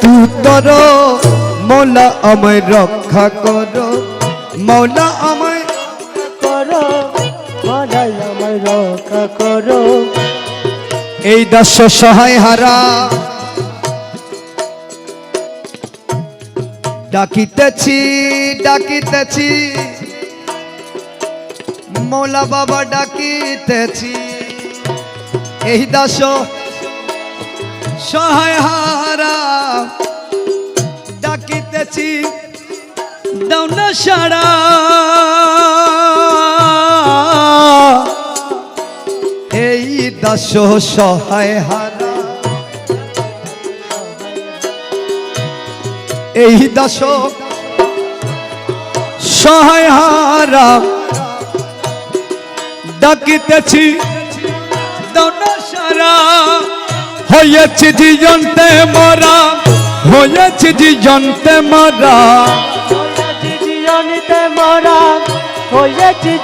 উত্তর মৌলা আমায় রক্ষা করো মৌলা আমায় করো মৌলা আমায় রক্ষা করো। এই দাস সহায় হারা ডাকিতেছি ডাকিতেছি মৌলা বাবা ডাকিতেছি এই দাস সহায় হারা ডাকিতেছি দাও না সারা এই দাস সহায় হারা এই দাস সহায় হারা ডাকিতেছি দাও না সারা হয়েছে জীবনতে মরা হয়েছে জীবনতে মরা জীবনতে মরা হয়েছে